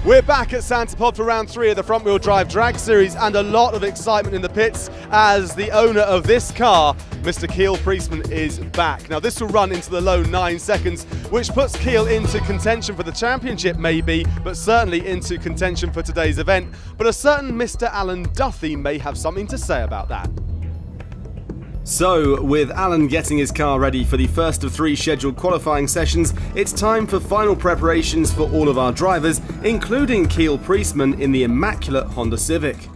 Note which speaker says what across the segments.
Speaker 1: We're back at Santa Pod for round 3 of the front wheel drive drag series, and a lot of excitement in the pits as the owner of this car, Mr. Kiel Priestman, is back. Now this will run into the low 9 seconds, which puts Kiel into contention for the championship maybe, but certainly into contention for today's event. But a certain Mr. Alan Duthie may have something to say about that. So, with Alan getting his car ready for the first of 3 scheduled qualifying sessions, it's time for final preparations for all of our drivers, including Kiel Priestman in the immaculate Honda Civic.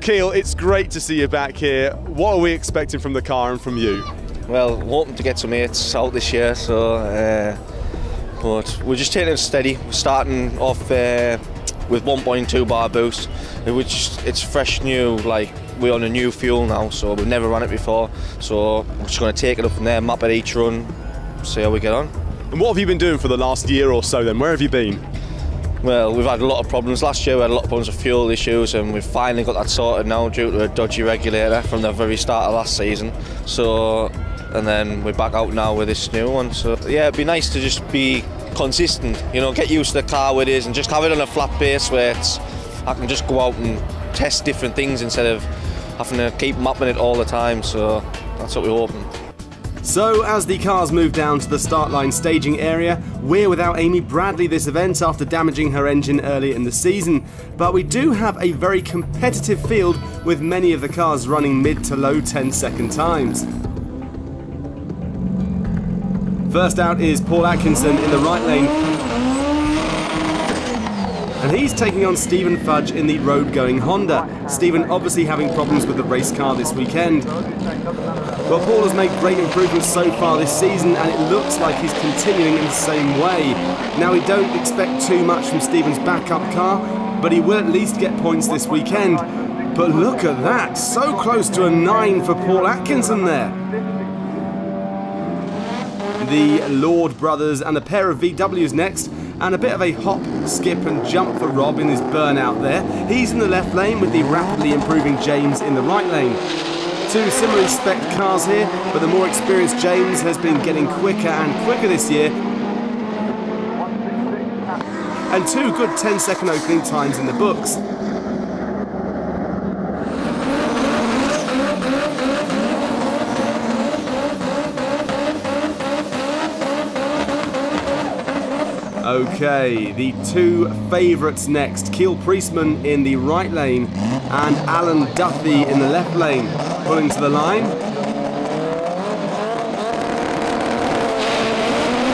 Speaker 1: Kiel, it's great to see you back here. What are we expecting from the car and from you?
Speaker 2: Well, hoping to get some mates out this year, so but we're just taking it steady. We're starting off with 1.2 bar boost, which it's fresh new, like we're on a new fuel now, so we've never run it before. So we're just going to take it up from there, map it each run, see how we get on.
Speaker 1: And what have you been doing for the last year or so then? Where have you been?
Speaker 2: Well, we've had a lot of problems. Last year we had a lot of problems with fuel issues, and we've finally got that sorted now due to a dodgy regulator from the very start of last season. So, and then we're back out now with this new one. So yeah, it'd be nice to just be consistent, you know, get used to the car with it and just have it on a flat base where I can just go out and test different things instead of having to keep mapping it all the time. So that's what we're hoping.
Speaker 1: So, as the cars move down to the start line staging area, we're without Amy Bradley this event after damaging her engine earlier in the season. But we do have a very competitive field with many of the cars running mid to low 10-second times. First out is Paul Atkinson in the right lane. And he's taking on Stephen Fudge in the road-going Honda. Stephen obviously having problems with the race car this weekend. Well, Paul has made great improvements so far this season, and it looks like he's continuing in the same way. Now, we don't expect too much from Stephen's backup car, but he will at least get points this weekend. But look at that, so close to a 9 for Paul Atkinson there. The Lord brothers and a pair of VWs next, and a bit of a hop, skip and jump for Rob in his burnout there. He's in the left lane with the rapidly improving James in the right lane. 2 similarly spec cars here, but the more experienced James has been getting quicker and quicker this year. And 2 good 10-second opening times in the books. Okay, the 2 favourites next. Kiel Priestman in the right lane and Alan Duthie in the left lane. Pulling to the line.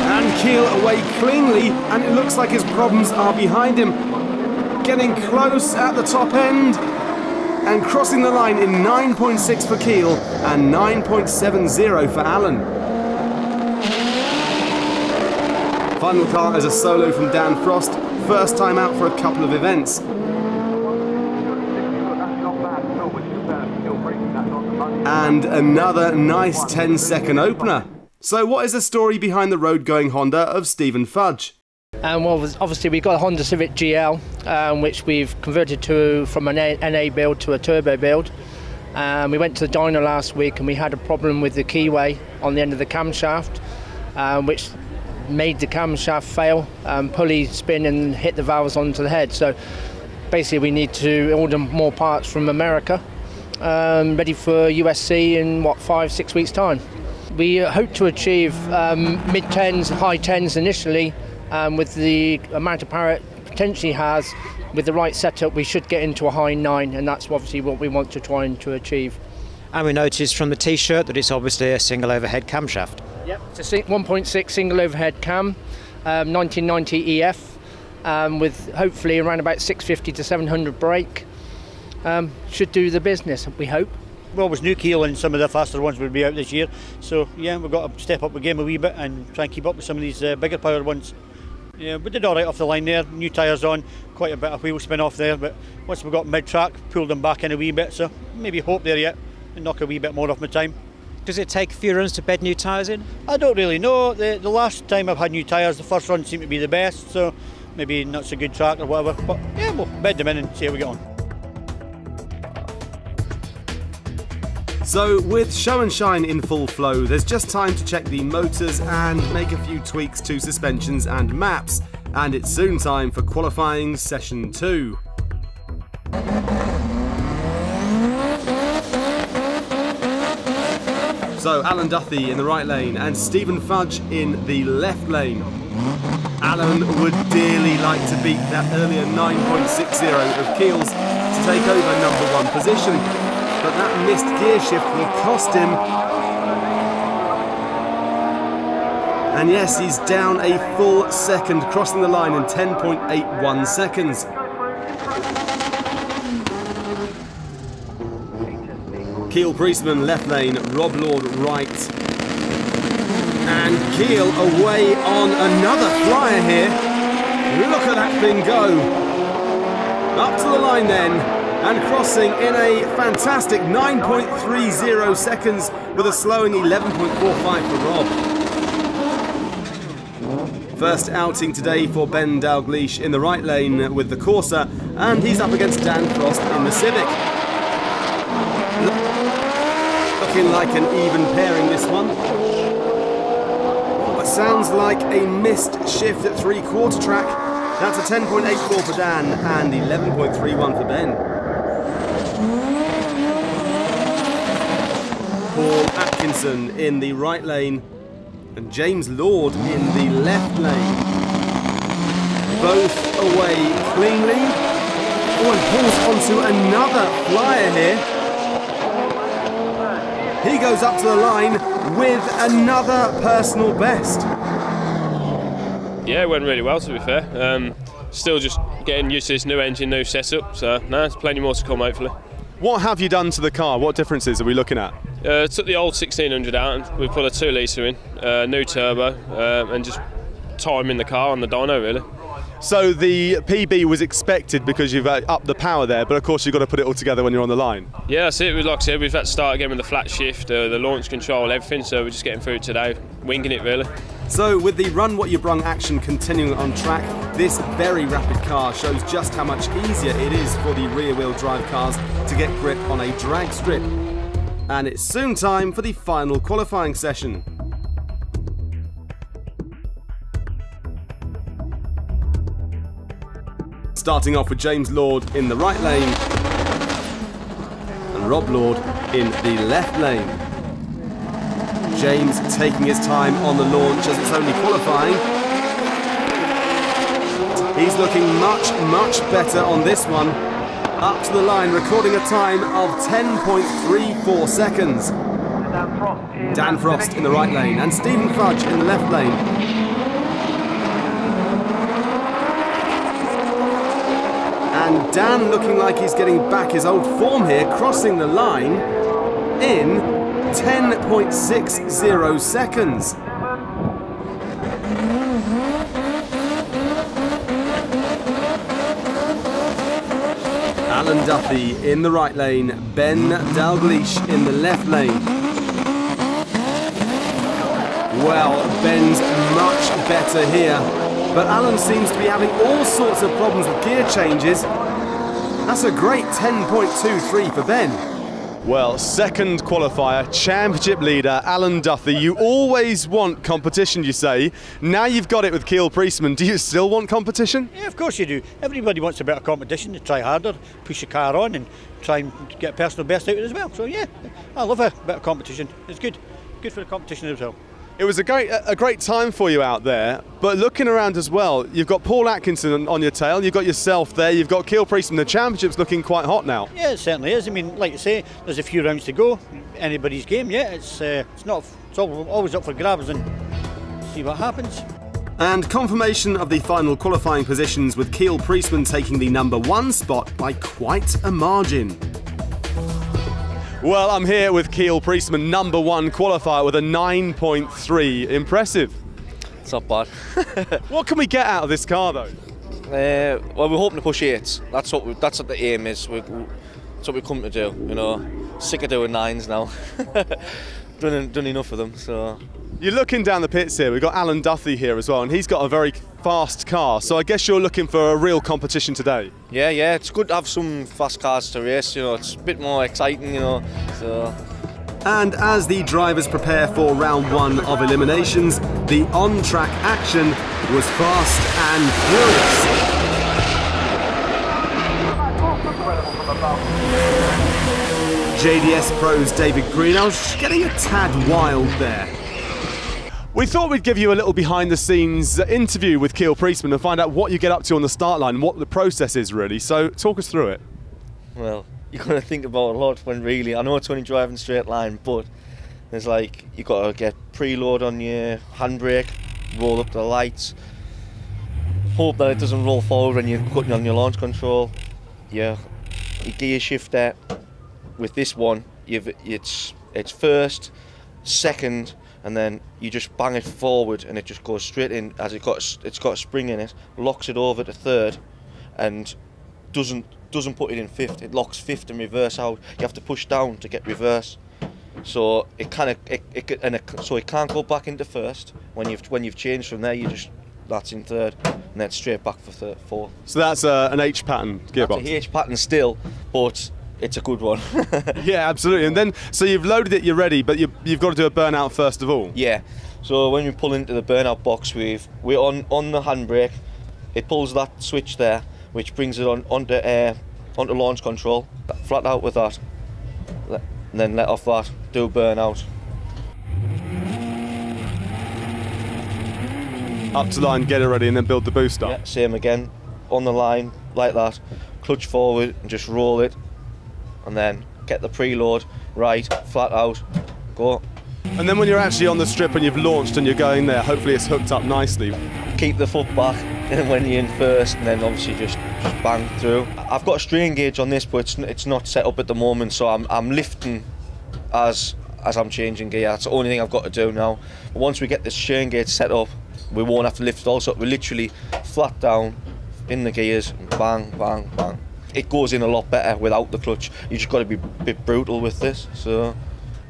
Speaker 1: And Kiel away cleanly, and it looks like his problems are behind him. Getting close at the top end and crossing the line in 9.6 for Kiel and 9.70 for Alan. Final car as a solo from Dan Frost, first time out for a couple of events. And another nice 10-second opener. So what is the story behind the road-going Honda of Stephen Fudge?
Speaker 3: Well, obviously we've got a Honda Civic GL, which we've converted from an NA build to a turbo build. We went to the dyno last week and we had a problem with the keyway on the end of the camshaft, which made the camshaft fail, pulley spin and hit the valves onto the head. So basically we need to order more parts from America, ready for USC in what, 5-6 weeks time. We hope to achieve mid-10s, high 10s initially, with the amount of power it potentially has. With the right setup we should get into a high 9, and that's obviously what we want to try and to achieve.
Speaker 4: And we noticed from the t-shirt that it's obviously a single overhead camshaft.
Speaker 3: Yep, it's a 1.6 single overhead cam, 1990 EF, with hopefully around about 650 to 700 brake. Should do the business, we hope.
Speaker 5: Well, it was new Kiel and some of the faster ones would be out this year, so yeah, we've got to step up the game a wee bit and try and keep up with some of these bigger power ones. Yeah, we did all right off the line there, new tyres on, quite a bit of wheel spin off there, but once we got mid-track, pulled them back in a wee bit, so maybe hope there yet and knock a wee bit more off my time.
Speaker 4: Does it take a few runs to bed new tyres in?
Speaker 5: I don't really know. The last time I've had new tyres, the first run seemed to be the best, so maybe not so good track or whatever, but yeah, we'll bed them in and see how we get on.
Speaker 1: So with show and shine in full flow, there's just time to check the motors and make a few tweaks to suspensions and maps. and it's soon time for qualifying session 2. So Alan Duthie in the right lane and Stephen Fudge in the left lane. Alan would dearly like to beat that earlier 9.60 of Kiel's to take over number 1 position, but that missed gear shift will cost him. And yes, he's down a full second, crossing the line in 10.81 seconds. Kiel Priestman left lane, Rob Lord right. And Kiel away on another flyer here. Look at that thing go. Up to the line then, and crossing in a fantastic 9.30 seconds with a slowing 11.45 for Rob. First outing today for Ben Dalgleish in the right lane with the Corsa, and he's up against Dan Frost in the Civic. Looking like an even pairing, this one. But sounds like a missed shift at 3/4 track. That's a 10.84 for Dan and 11.31 for Ben. Paul Atkinson in the right lane and James Lord in the left lane. Both away cleanly. Oh, and Paul's onto another flyer here. He goes up to the line with another personal best.
Speaker 6: Yeah, it went really well, to be fair. Still just getting used to this new engine, new setup, so no, there's plenty more to come hopefully.
Speaker 1: What have you done to the car? What differences are we looking at?
Speaker 6: Took the old 1600 out and we put a 2 litre in, new turbo, and just timing the car on the dyno really.
Speaker 1: So the PB was expected because you've upped the power there, but of course you've got to put it all together when you're on the line. Yeah,
Speaker 6: that's it. Like I said, we've had to start again with the flat shift, the launch control, everything, so we're just getting through it today, winging it really.
Speaker 1: So with the run what you brung action continuing on track, this very rapid car shows just how much easier it is for the rear wheel drive cars to get grip on a drag strip. And it's soon time for the final qualifying session. Starting off with James Lord in the right lane and Rob Lord in the left lane. James taking his time on the launch as it's only qualifying. He's looking much, much better on this one. Up to the line, recording a time of 10.34 seconds. Dan Frost in the right lane and Stephen Fudge in the left lane. And Dan looking like he's getting back his old form here, crossing the line in 10.60 seconds. Alan Duthie in the right lane, Ben Dalgleish in the left lane. Well, Ben's much better here, but Alan seems to be having all sorts of problems with gear changes. That's a great 10.23 for Ben. Well, second qualifier, championship leader, Alan Duthie. You always want competition, you say. Now you've got it with Kiel Priestman. Do you still want competition?
Speaker 5: Yeah, of course you do. Everybody wants a bit of competition to try harder, push the car on and try and get a personal best out of it as well. So yeah, I love a bit of competition. It's good. Good for the competition as well.
Speaker 1: It was a great time for you out there, but looking around as well, you've got Paul Atkinson on your tail, you've got yourself there, you've got Kiel Priestman. The championship's looking quite hot now. Yeah,
Speaker 5: it certainly is. I mean, like you say, there's a few rounds to go. Anybody's game, yeah. It's always up for grabs and see what happens.
Speaker 1: And confirmation of the final qualifying positions with Kiel Priestman taking the #1 spot by quite a margin. Well, I'm here with Kiel Priestman, #1 qualifier with a 9.3. Impressive.
Speaker 2: It's not bad.
Speaker 1: What can we get out of this car, though?
Speaker 2: Well, we're hoping to push 8. That's what the aim is. That's what we come to do. You know, sick of doing 9s now. done enough of them. So.
Speaker 1: You're looking down the pits here. We've got Alan Duthie here as well, and he's got a very fast car. So I guess you're looking for a real competition today.
Speaker 2: Yeah. It's good to have some fast cars to race. You know, it's a bit more exciting. You know, so.
Speaker 1: And as the drivers prepare for round 1 of eliminations, the on-track action was fast and furious. JDS Pro's David Greenhouse getting a tad wild there. We thought we'd give you a little behind-the-scenes interview with Kiel Priestman and find out what you get up to on the start line and what the process is really. So talk us through it.
Speaker 2: Well, you've got to think about a lot when really, I know it's only driving straight line, but there's like, you've got to get preload on your handbrake, roll up the lights, hope that it doesn't roll forward when you're cutting on your launch control. Your gear shifter, with this one, it's first, second, and then you just bang it forward and it just goes straight in as it's got a spring in it, locks it over to third, and doesn't put it in fifth. It locks fifth and reverse out. You have to push down to get reverse. So it can't go back into first. When you've changed from there, that's in third, and then straight back for fourth.
Speaker 1: So that's an H pattern gearbox.
Speaker 2: That's a H pattern still, but it's a good one.
Speaker 1: Yeah, absolutely. And then, so you've loaded it, you're ready, but you've got to do a burnout first of all.
Speaker 2: Yeah. So when we pull into the burnout box, we're on the handbrake. It pulls that switch there, which brings it onto launch control. Flat out with that, and then let off that. Do burnout.
Speaker 1: Up to line, get it ready, and then build the boost up.
Speaker 2: Yeah, same again. On the line, like that. Clutch forward and just roll it, and then get the preload right, flat out, go.
Speaker 1: And then when you're actually on the strip and you've launched and you're going there, hopefully it's hooked up nicely.
Speaker 2: Keep the foot back, and when you're in first, and then obviously just bang through. I've got a strain gauge on this, but it's not set up at the moment, so I'm lifting as I'm changing gear. That's the only thing I've got to do now. But once we get this strain gauge set up, we won't have to lift it also. We literally flat down in the gears and bang, bang, bang. It goes in a lot better without the clutch. You just got to be a bit brutal with this. So.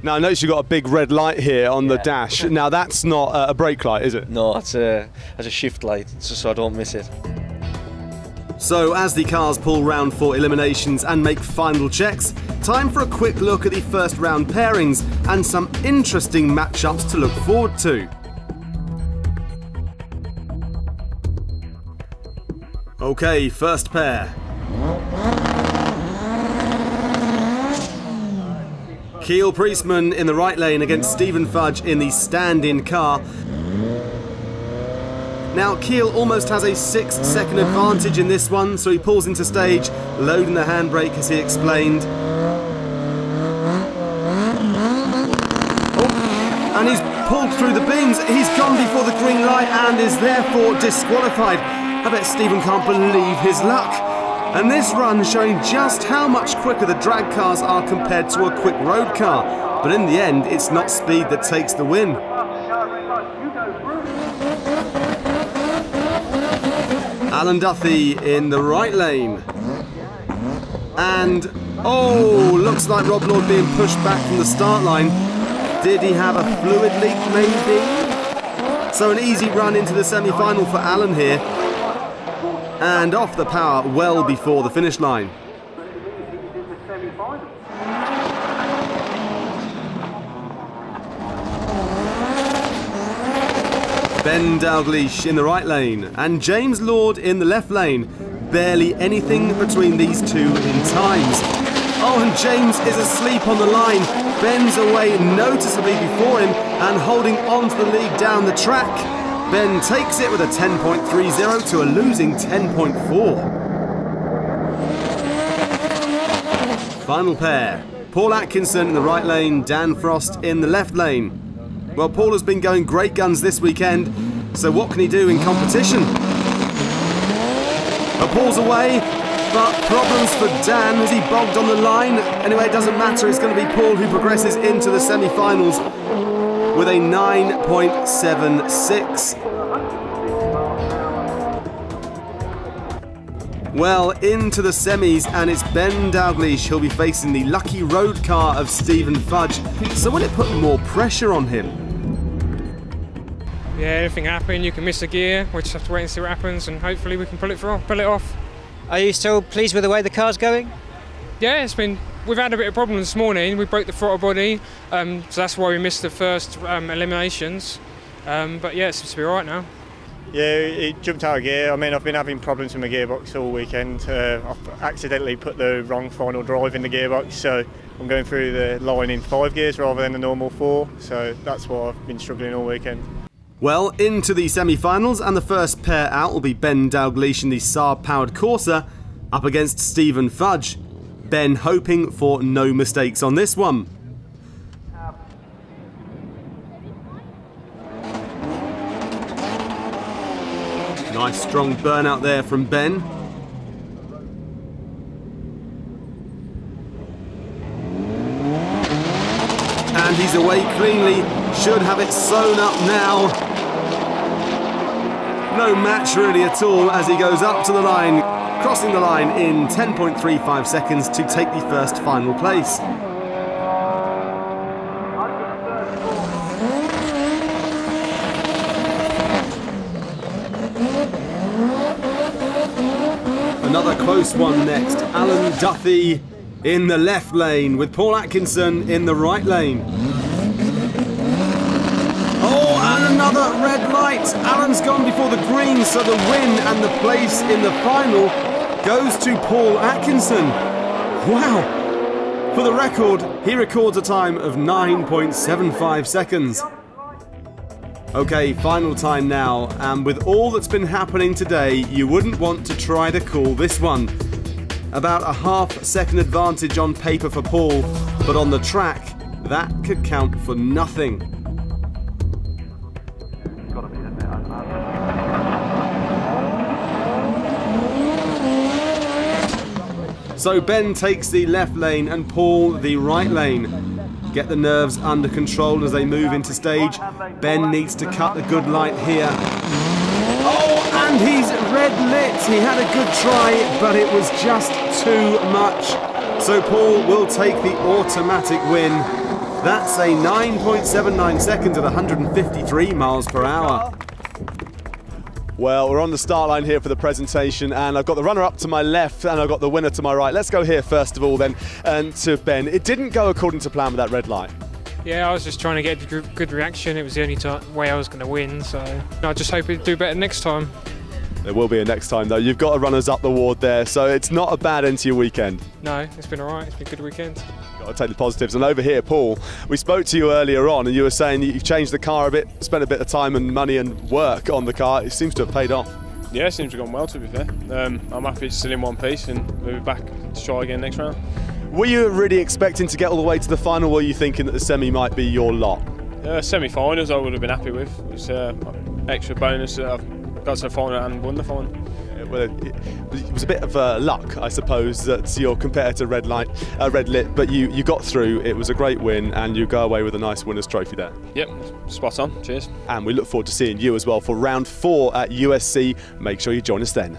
Speaker 1: Now I notice you've got a big red light here on the dash. Now that's not a brake light, is it?
Speaker 2: No, it's a shift light, so I don't miss it.
Speaker 1: So as the cars pull round for eliminations and make final checks, time for a quick look at the first round pairings and some interesting matchups to look forward to. Okay, first pair. Kiel Priestman in the right lane against Stephen Fudge in the stand-in car. Now Kiel almost has a 6-second advantage in this one, so he pulls into stage, loading the handbrake as he explained. Oh, and he's pulled through the bins. He's gone before the green light and is therefore disqualified. I bet Stephen can't believe his luck. And this run showing just how much quicker the drag cars are compared to a quick road car. But in the end, it's not speed that takes the win. Alan Duthie in the right lane. And, oh, looks like Rob Lord being pushed back from the start line. Did he have a fluid leak, maybe? So an easy run into the semi-final for Alan here. And off the power well before the finish line. Ben Dalgleish in the right lane and James Lord in the left lane. Barely anything between these two in times. Oh, and James is asleep on the line. Ben's away noticeably before him and holding on to the lead down the track. Ben takes it with a 10.30 to a losing 10.4. Final pair. Paul Atkinson in the right lane, Dan Frost in the left lane. Well, Paul has been going great guns this weekend, so what can he do in competition? Paul's away, but problems for Dan as he bogged on the line. Anyway, it doesn't matter, it's going to be Paul who progresses into the semi-finals with a 9.76. Well, into the semis, and it's Ben Dalgleish who'll be facing the lucky road car of Stephen Fudge. So will it put more pressure on him?
Speaker 7: Yeah, anything can happen. You can miss a gear. We just have to wait and see what happens, and hopefully we can pull it off.
Speaker 4: Are you still pleased with the way the car's going?
Speaker 7: Yeah, it's been we've had a bit of problem this morning. We broke the throttle body, so that's why we missed the first eliminations. But yeah, it seems to be all right now.
Speaker 8: Yeah, it jumped out of gear. I mean, I've been having problems with my gearbox all weekend. I've accidentally put the wrong final drive in the gearbox, so I'm going through the line in 5 gears rather than the normal 4, so that's why I've been struggling all weekend.
Speaker 1: Well, into the semi-finals, and the first pair out will be Ben Dalgleish in the Saab-powered Corsa up against Stephen Fudge. Ben hoping for no mistakes on this one. Nice strong burnout there from Ben. And he's away cleanly, should have it sewn up now. No match really at all as he goes up to the line, crossing the line in 10.35 seconds to take the first final place. Another close one next. Alan Duffy in the left lane with Paul Atkinson in the right lane. Oh, and another red light. Alan's gone before the green, so the win and the place in the final goes to Paul Atkinson. Wow. For the record, he records a time of 9.75 seconds. Okay, final time now, and with all that's been happening today, you wouldn't want to try to call this one. About a half-second advantage on paper for Paul, but on the track, that could count for nothing. So Ben takes the left lane and Paul the right lane. Get the nerves under control as they move into stage. Ben needs to cut the good light here. Oh, and he's red lit. He had a good try, but it was just too much. So Paul will take the automatic win. That's a 9.79 seconds at 153 miles per hour. Well, we're on the start line here for the presentation, and I've got the runner-up to my left and I've got the winner to my right. Let's go here first of all then, and to Ben. It didn't go according to plan with that red light.
Speaker 7: Yeah, I was just trying to get a good reaction. It was the only way I was going to win, so I just hope it'd do better next time.
Speaker 1: There will be a next time though. You've got a runners-up award there, so it's not a bad end to your weekend.
Speaker 7: No, it's been all right. It's been a good weekend.
Speaker 1: Got to take the positives. And over here, Paul, we spoke to you earlier on and you were saying that you've changed the car a bit, spent a bit of time and money and work on the car. It seems to have paid off.
Speaker 6: Yeah, it seems to have gone well, to be fair. I'm happy it's still in one piece and we'll be back to try again next round.
Speaker 1: Were you really expecting to get all the way to the final, or were you thinking that the semi might be your lot?
Speaker 6: Semi-finals I would have been happy with. It's an extra bonus that I've got to the final and won the final.
Speaker 1: Well, it was a bit of luck, I suppose, that your competitor red lit, but you got through. It was a great win, and you go away with a nice winner's trophy there.
Speaker 6: Yep, spot on. Cheers.
Speaker 1: And we look forward to seeing you as well for round 4 at USC. Make sure you join us then.